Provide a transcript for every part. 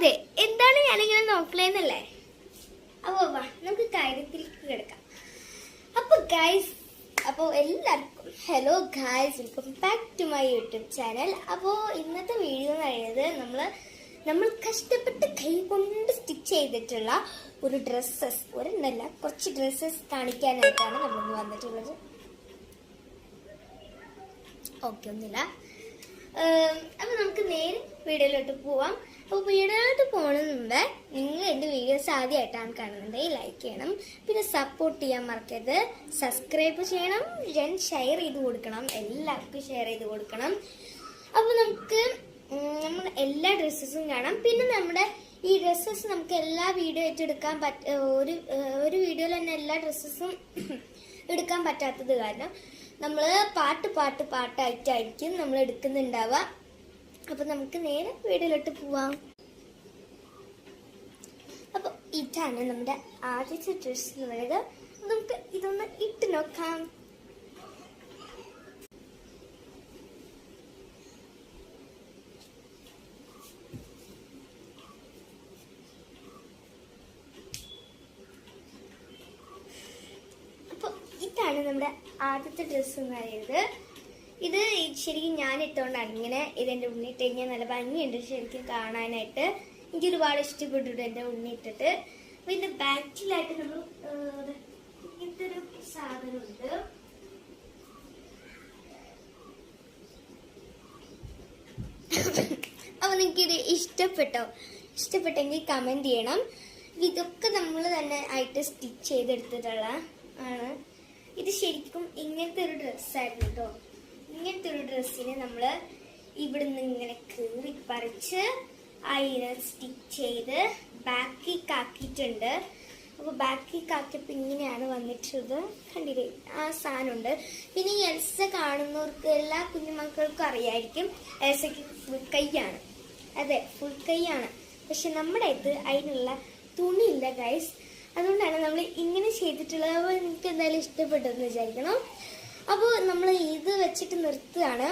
അതെ, എന്താണ് ഞാനിങ്ങനെ നോക്കണേന്നല്ലേ? അപ്പോ വാ നമുക്ക് കാര്യത്തിലേക്ക് കിടക്കാം. അപ്പോൾ എല്ലാവർക്കും hello guys, welcome back to my YouTube channel. അപ്പോൾ ഇന്നത്തെ വീഡിയോ എന്ന് പറയുന്നത് നമ്മൾ കഷ്ടപ്പെട്ട് കൈ കൊണ്ട് സ്റ്റിച്ച് ചെയ്തിട്ടുള്ള ഒരു ഡ്രസ്സസ്, ഒരെണ്ണല്ല കുറച്ച് ഡ്രസ്സസ് കാണിക്കാനായിട്ടാണ് നമ്മളിന്ന് വന്നിട്ടുള്ളത്. ഓക്കെ, ഒന്നുമില്ല. അപ്പോൾ നമുക്ക് നേരെ വീഡിയോയിലോട്ട് പോവാം. അപ്പോൾ വീഡിയോയിലോട്ട് പോകുന്നതിന് മുമ്പ് നിങ്ങൾ എൻ്റെ വീഡിയോസ് ആദ്യമായിട്ടാണ് കാണുന്നുണ്ടെങ്കിൽ ലൈക്ക് ചെയ്യണം, പിന്നെ സപ്പോർട്ട് ചെയ്യാൻ മറക്കരുത്, സബ്സ്ക്രൈബ് ചെയ്യണം, ഷെയർ ചെയ്ത് കൊടുക്കണം, എല്ലാവർക്കും ഷെയർ ചെയ്ത് കൊടുക്കണം. അപ്പോൾ നമുക്ക് നമ്മൾ എല്ലാ ഡ്രസ്സസും കാണാം. പിന്നെ നമ്മുടെ ഈ ഡ്രസ്സസ് നമുക്ക് എല്ലാ വീഡിയോ ആയിട്ട് എടുക്കാൻ ഒരു വീഡിയോയിൽ തന്നെ എല്ലാ ഡ്രസ്സസും എടുക്കാൻ പറ്റാത്തത് കാരണം നമ്മൾ പാട്ടായിട്ടായിരിക്കും നമ്മൾ എടുക്കുന്നുണ്ടാവുക. അപ്പൊ നമുക്ക് നേരെ വീഡിയോയിലോട്ട് പോവാം. അപ്പൊ ഇതാണ് നമ്മുടെ ആദ്യത്തെ ഡ്രസ് എന്ന് പറയുന്നത്. നമുക്ക് ഇതൊന്ന് ഇട്ട് നോക്കാം. അപ്പൊ ഇതാണ് നമ്മുടെ ആദ്യത്തെ ഡ്രസ് എന്ന് പറയുന്നത്. ഇത് ശരിക്കും ഞാൻ ഇട്ടുകൊണ്ടാണ് ഇങ്ങനെ ഇതെൻ്റെ ഉണ്ണിട്ട് കഴിഞ്ഞാൽ നല്ല ഭംഗിയുണ്ട് ശരിക്കും കാണാനായിട്ട്. എനിക്ക് ഒരുപാട് ഇഷ്ടപ്പെട്ടിട്ട് എൻ്റെ ഉണ്ണിയിട്ടിട്ട്. അപ്പൊ ഇതിന്റെ ബാക്കിലായിട്ട് നമ്മൾ ഇങ്ങനത്തെ ഒരു സാധനമുണ്ട്. അപ്പൊ നിങ്ങൾക്കിത് ഇഷ്ടപ്പെട്ടെങ്കിൽ കമന്റ് ചെയ്യണം. ഇതൊക്കെ നമ്മൾ തന്നെ ആയിട്ട് സ്റ്റിച്ച് ചെയ്തെടുത്തിട്ടുള്ള ആണ്. ഇത് ശരിക്കും ഇങ്ങനത്തെ ഒരു ഡ്രസ്സായിരുന്നു കേട്ടോ. ഇങ്ങനത്തെ ഒരു ഡ്രസ്സിന് നമ്മൾ ഇവിടുന്ന് ഇങ്ങനെ കീറി പറിച്ച് അതിനെ സ്റ്റിച്ച് ചെയ്ത് ബാക്കിലേക്ക് ആക്കിയിട്ടുണ്ട്. അപ്പോൾ ബാക്കിലേക്ക് ആക്കിയപ്പോൾ ഇങ്ങനെയാണ് വന്നിട്ടുള്ളത്. കണ്ടില്ലേ, ആ സാധനമുണ്ട്. പിന്നെ ഈ എൽസ കാണുന്നവർക്ക് എല്ലാ കുഞ്ഞുമക്കൾക്കും അറിയായിരിക്കും എൽസയ്ക്ക് ഫുൾ കൈയാണ്. അതെ, ഫുൾ കൈയാണ്. പക്ഷെ നമ്മുടെ അടുത്ത് അതിനുള്ള തുണിയില്ല ഗൈസ്. അതുകൊണ്ടാണ് നമ്മൾ ഇങ്ങനെ ചെയ്തിട്ടുള്ളത്. അപ്പോൾ നിങ്ങൾക്ക് എന്തായാലും ഇഷ്ടപ്പെട്ടെന്ന് വിചാരിക്കണം. അപ്പോൾ നമ്മൾ ഇത് വെച്ചിട്ട് നിർത്തുകയാണ്.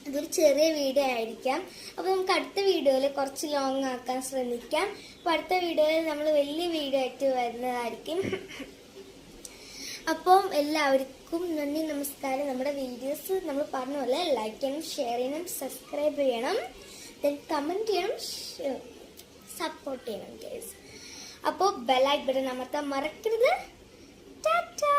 ഇതൊരു ചെറിയ വീഡിയോ ആയിരിക്കാം. അപ്പോൾ നമുക്ക് അടുത്ത വീഡിയോയിൽ കുറച്ച് ലോങ് ആക്കാൻ ശ്രമിക്കാം. അപ്പോൾ അടുത്ത വീഡിയോയിൽ നമ്മൾ വലിയ വീഡിയോ ആയിട്ട് വരുന്നതായിരിക്കും. അപ്പം എല്ലാവർക്കും നന്ദി, നമസ്കാരം. നമ്മുടെ വീഡിയോസ് നമ്മൾ പറഞ്ഞ പോലെ ലൈക്ക് ചെയ്യണം, ഷെയർ ചെയ്യണം, സബ്സ്ക്രൈബ് ചെയ്യണം, ദെൻ കമൻറ്റ് ചെയ്യണം, സപ്പോർട്ട് ചെയ്യണം ഗൈസ്. അപ്പോൾ ബെൽ ഐക്കൺ അമർത്താൻ മറക്കരുത്. ടാറ്റാ.